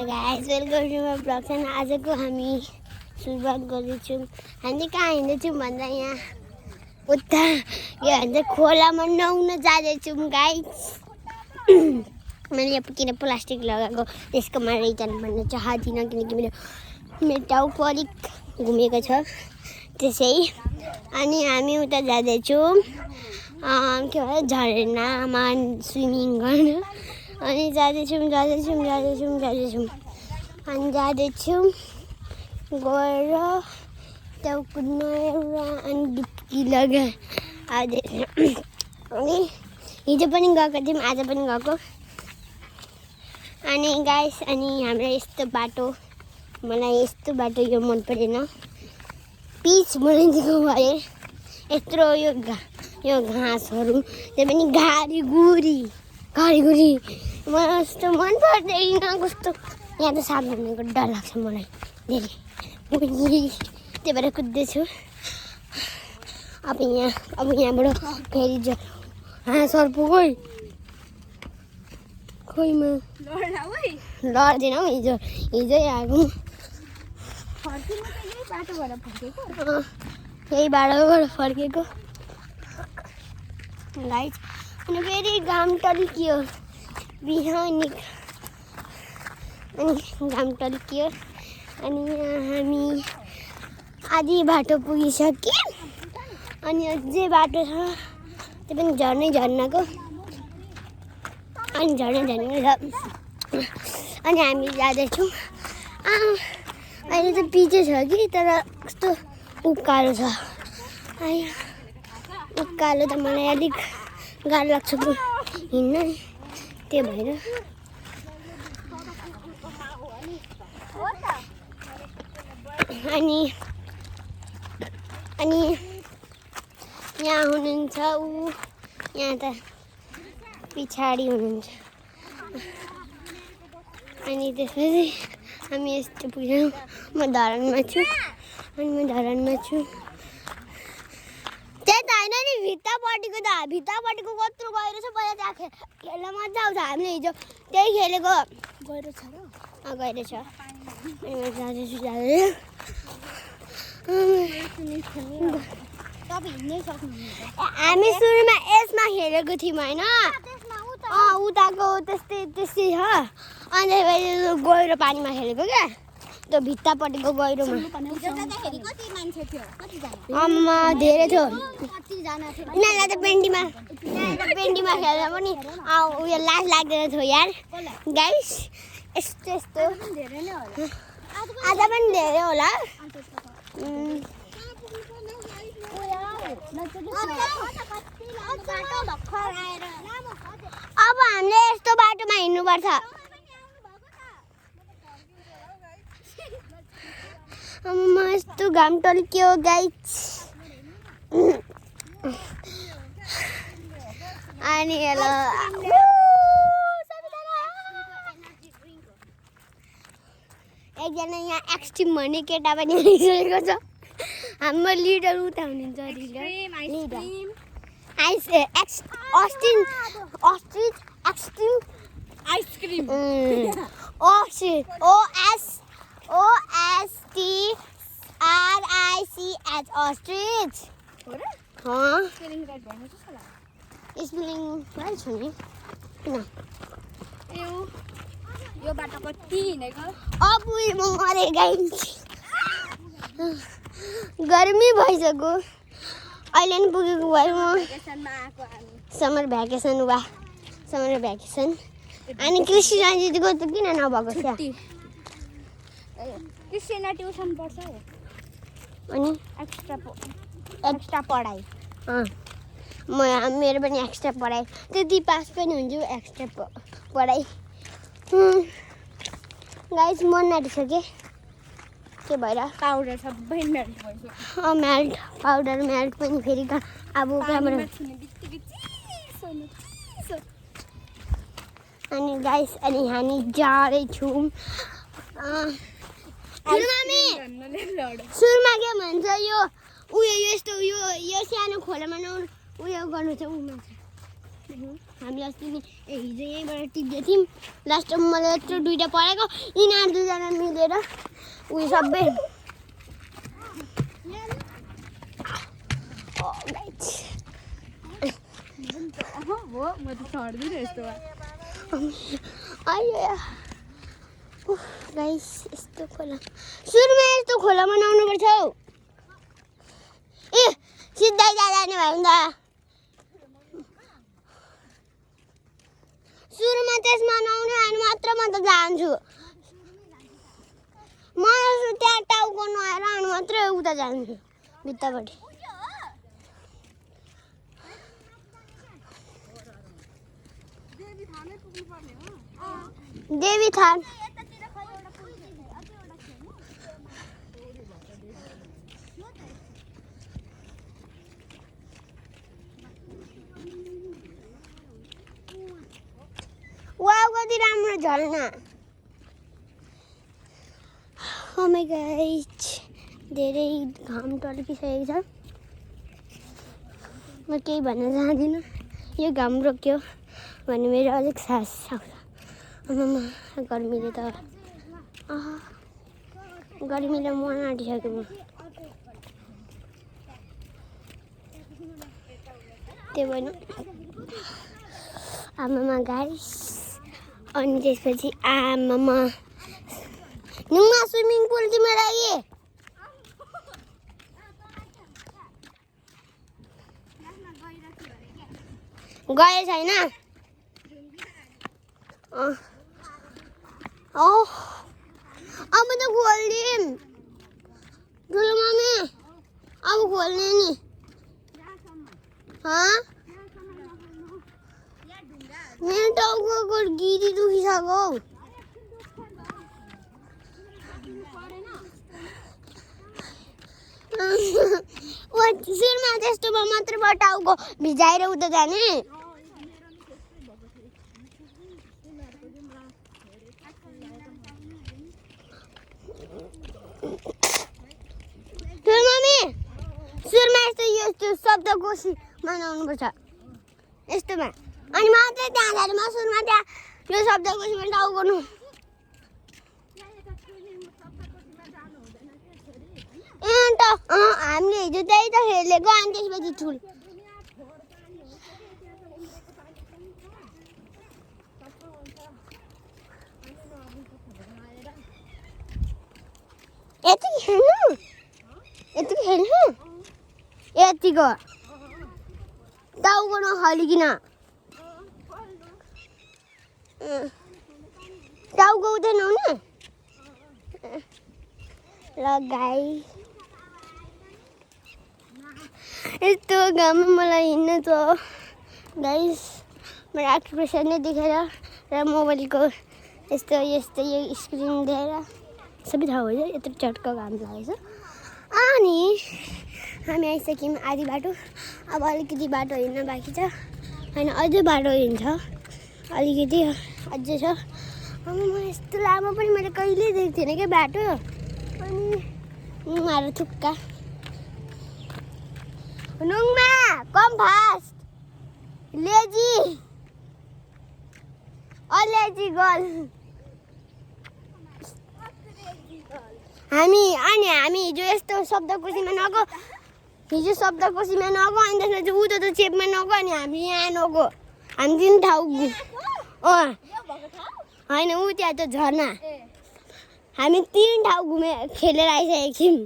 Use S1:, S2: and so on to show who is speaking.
S1: Guys welcome to my vlog channel. आजको हामी सुरुवात गर्दैछौँ। हामी कहाँ हिँड्दैछौँ भन्दा यहाँ उता यो भन्छ खोलामा नुहाउन जाँदैछौँ गाइस। मैले यहाँ किन प्लास्टिक लगाएको त्यसकोमा रिटर्न भन्न चाहदिनँ किनकि मेरो टाउको अलिक घुमेको छ त्यसै। अनि हामी उता जाँदैछौँ के भन्छ झरनामा स्विमिङ गर्न। अनि जाँदैछौँ अनि जाँदैछौँ गएर त्यहाँ कुद्न एउटा अनि डुब्की लगाएर अनि हिजो पनि गएको थियौँ आज पनि गएको। अनि गाइस अनि हामीलाई यस्तो बाटो मलाई यस्तो बाटो यो मन परेन। पिच बनाइदिएको भए यत्रो यो घाँसहरू त्यो पनि घारीगुरी मलाई यस्तो मन पर्दैन। कस्तो यहाँ त साप भेट्नेको डर लाग्छ मलाई धेरै त्यही भएर कुद्दैछु। अब यहाँबाट फेरि सर्पु खोइमा लड्दैन हौ। हिजै आएको यही बाटोबाट फर्केको गाइस। अनि फेरि घाम टल्कियो बिहानी अनि घाम टल्कियो अनि हामी आधी बाटो पुगिसक्यौँ। अनि अझै बाटो छ त्यो पनि झर्नाको अनि झर्नै छ। अनि हामी जाँदैछौँ। अहिले त पिचै छ कि तर कस्तो उकालो छ। उकालो त मलाई अलिक गाह्रो लाग्छ हिँड्न त्यही भएर। अनि यहाँ हुनुहुन्छ ऊ यहाँ त पछाडि हुनुहुन्छ। अनि त्यसपछि हामी यस्तो पुग्यौँ। म धरानमा छु त्यही त होइन नि भित्तापट्टिको कत्रो गहिरो छ। पहिला त्यहाँ खेल्न मजा आउँछ। हामीले हिजो त्यही खेलेको गहिरो छ र गहिरो छ। अनि म जाँदैछु हामी सुरुमा यसमा खेलेको थियौँ होइन उताको त्यस्तै छ। अनि गहिरो पानीमा खेलेको क्या त्यो भित्तापट्टिको गहिरोमा आम्मा धेरै थियो। यिनीहरूलाई त पेन्टीमा खेल्दा पनि उयो लाज लाग्दैन थियो यार गाइस। यस्तो आज पनि धेरै होला। अब हामीले यस्तो बाटोमा हिँड्नुपर्छ। यस्तो घाम टल्कियो गाइस। अनि हेलो एकजना यहाँ एक्सट्रिम भन्ने केटा पनि आइसकेको छ। हाम्रो लिडर उता हुनुहुन्छ आइसक्रिम ऑस्ट्रिच स्पेलिङ राइट छ नि किन यो बाटो कति हिँडेको। अब म मरे गाइस गर्मी भइसक्यो अहिले नि पुगेको भए म समर भ्याकेसन अनि क्रिस्टिना दिदीको त किन नभएको छ क्रिस्टिना ट्युसन पढ्छ अनि एक्स्ट्रा पढाइ मेरो पनि एक्स्ट्रा पढाइ त्यति पास पनि हुन्छु एक्स्ट्रा पढाइ गाइस मन नाटिसक्यो के भएर पाउडर सबै मेल्ट पाउडर मेल्ट पनि फेरि अब अनि गाइस अनि हामी जाँदैछौँ। सुरुमा के भन्छ यो उयो यस्तो यो सानो खोलामा उयो गर्नु छ हामी अस्ति नि हिजो यहीँबाट टिप्दै थियौँ लास्टमा मैले यत्रो दुइटा परेको यिनीहरू दुईजना मिलेर उयो सबै गाइस यस्तो खोला सुरुमा यस्तो खोलामा नुहाउनुपर्छ हौ ए सिधै जाने भयो नि त सुरुमा त्यसमा नुहाउने अनि मात्र म त जान्छु म त्यहाँ टाउको नुहाएर अनि मात्रै उता जान्छु भित्तापट्टि देवी थान वाउ कति राम्रो झरना ओ माय गाइस धेरै घाम टल्किसकेको छ म केही भन्न चाहदिनँ यो घाम रोक्यो भने मेरो अलिक सास आउँछ आमामा गर्मीले त गर्मीले मन आँटिसक्यो म त्यो भएन आमामा गाइस अनि त्यसपछि आमामा नुमा स्विमिङ पुल तिम्रो लागि गए छैन अब त खोल्दिम ठुलो मम्मी अब खोल्ने नि मेरो टाउको गिरी दुखिसक्यो सुरुमा त्यस्तोमा मात्र टाउको भिजाएर उता जाने सुरुमा यस्तो शब्दकोशीमा नुहाउनुपर्छ यस्तोमा अनि मात्रै त्यहाँ जाने म सुरुमा त्यहाँ यो शब्दकोशीमा टाउको नु हामीले हिजो त्यही त खेलेको अनि त्यसपछि ठुल यतिको खेल्नु यतिको टाउको नखलिकन टाउको उतै नुहाउने ल गाइस यस्तो घाममा मलाई हिँड्नु छ गाइस मेरो एक्सप्रेसन नै देखेर र मोबाइलको यस्तो यस्तो यो स्क्रिन दिएर सबै थाहा भयो यत्रो चट्का घाम लागेको छ अनि हामी आइसक्यौँ आधी बाटो अब अलिकति बाटो हिँड्न बाँकी छ होइन अझै बाटो हिँड्छ अलिकति अझै छ अनि म यस्तो लामो पनि मैले कहिले देखेको थिएन क्या बाटो अनि नुहाएर थुक्का नुङमा come fast lazy lazy girl हामी हिजो यस्तो शब्दकोशीमा नगयो अनि त्यसपछि उता त चेपमा नगयो अनि हामी यहाँ नगयो हामी 3 ठाउँ होइन ऊ त्यहाँ त झर्ना हामी 3 ठाउँ खेलेर आइसकेको थियौँ